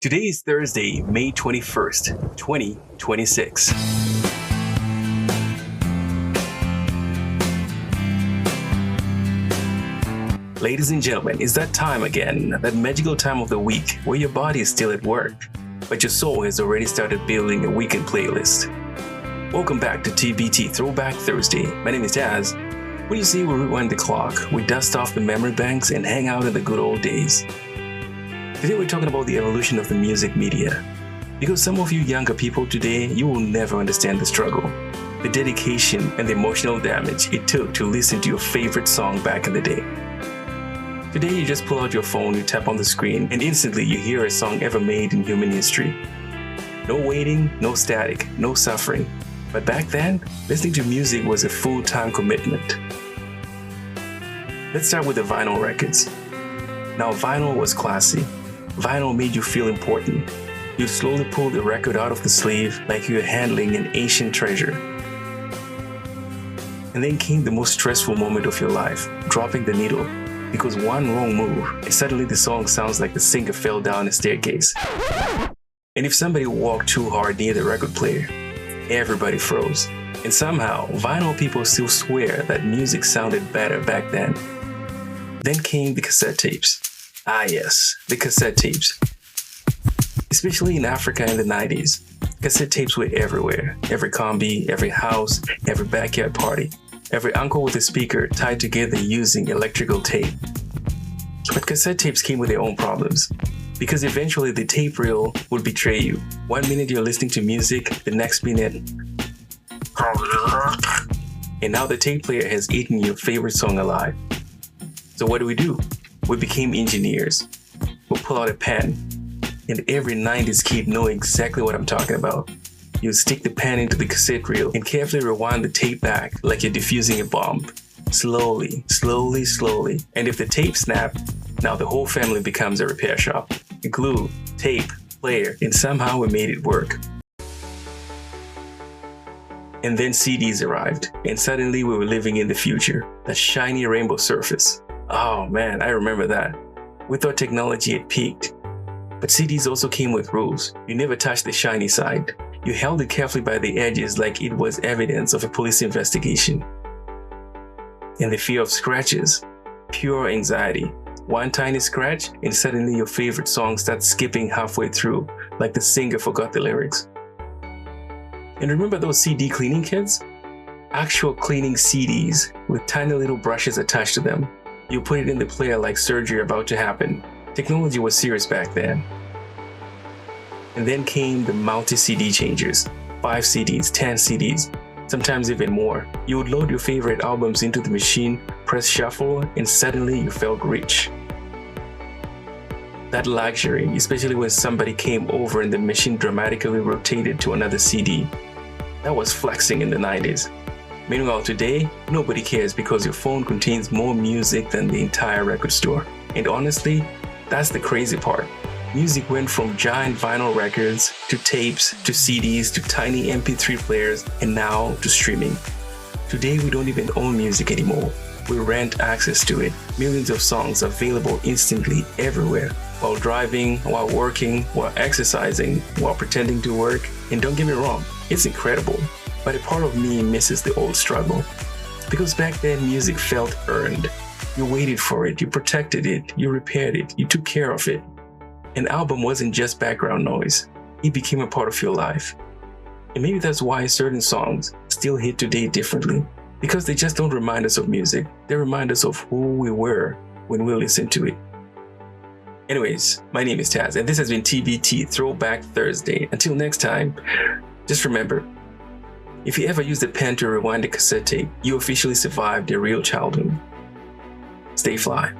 Today is Thursday, May 21st, 2026. Ladies and gentlemen, it's that time again, that magical time of the week where your body is still at work, but your soul has already started building a weekend playlist. Welcome back to TBT Throwback Thursday. My name is Taz. What do you say we rewind the clock, we dust off the memory banks and hang out in the good old days? Today we're talking about the evolution of the music media. Because some of you younger people today, you will never understand the struggle, the dedication and the emotional damage it took to listen to your favorite song back in the day. Today you just pull out your phone, you tap on the screen, and instantly you hear a song ever made in human history. No waiting, no static, no suffering. But back then, listening to music was a full-time commitment. Let's start with the vinyl records. Now vinyl was classy. Vinyl made you feel important. You'd slowly pull the record out of the sleeve like you were handling an ancient treasure. And then came the most stressful moment of your life, dropping the needle. Because one wrong move, and suddenly the song sounds like the singer fell down a staircase. And if somebody walked too hard near the record player, everybody froze. And somehow, vinyl people still swear that music sounded better back then. Then came the cassette tapes. Ah yes, the cassette tapes. Especially in Africa in the 90s, cassette tapes were everywhere. Every combi, every house, every backyard party, every uncle with a speaker tied together using electrical tape. But cassette tapes came with their own problems, because eventually the tape reel would betray you. 1 minute you're listening to music, the next minute, and now the tape player has eaten your favorite song alive. So what do? We became engineers. We'll pull out a pen, and every 90s kid know exactly what I'm talking about. You stick the pen into the cassette reel and carefully rewind the tape back like you're defusing a bomb. Slowly, slowly, slowly. And if the tape snapped, now the whole family becomes a repair shop. Glue, tape, player, and somehow we made it work. And then CDs arrived, and suddenly we were living in the future. That shiny rainbow surface. Oh man, I remember that. We thought technology had peaked. But CDs also came with rules. You never touched the shiny side. You held it carefully by the edges like it was evidence of a police investigation. And the fear of scratches. Pure anxiety. One tiny scratch and suddenly your favorite song starts skipping halfway through like the singer forgot the lyrics. And remember those CD cleaning kits? Actual cleaning CDs with tiny little brushes attached to them. You put it in the player like surgery about to happen. Technology was serious back then. And then came the multi-CD changers. 5 CDs, 10 CDs, sometimes even more. You would load your favorite albums into the machine, press shuffle, and suddenly you felt rich. That luxury, especially when somebody came over and the machine dramatically rotated to another CD. That was flexing in the 90s. Meanwhile today, nobody cares because your phone contains more music than the entire record store. And honestly, that's the crazy part. Music went from giant vinyl records, to tapes, to CDs, to tiny MP3 players, and now to streaming. Today we don't even own music anymore. We rent access to it. Millions of songs available instantly everywhere. While driving, while working, while exercising, while pretending to work. And don't get me wrong, it's incredible. But a part of me misses the old struggle. Because back then music felt earned. You waited for it, you protected it, you repaired it, you took care of it. An album wasn't just background noise, it became a part of your life. And maybe that's why certain songs still hit today differently. Because they just don't remind us of music, they remind us of who we were when we listened to it. Anyways, my name is Taz, and this has been TBT Throwback Thursday. Until next time, just remember, if you ever used a pen to rewind a cassette tape, you officially survived a real childhood. Stay fly.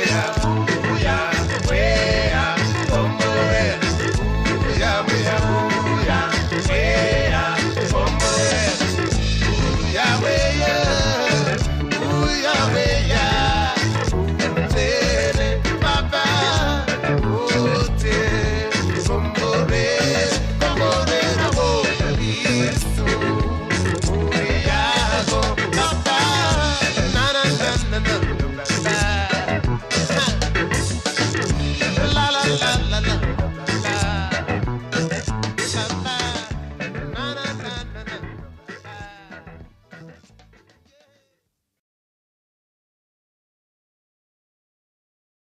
Yeah.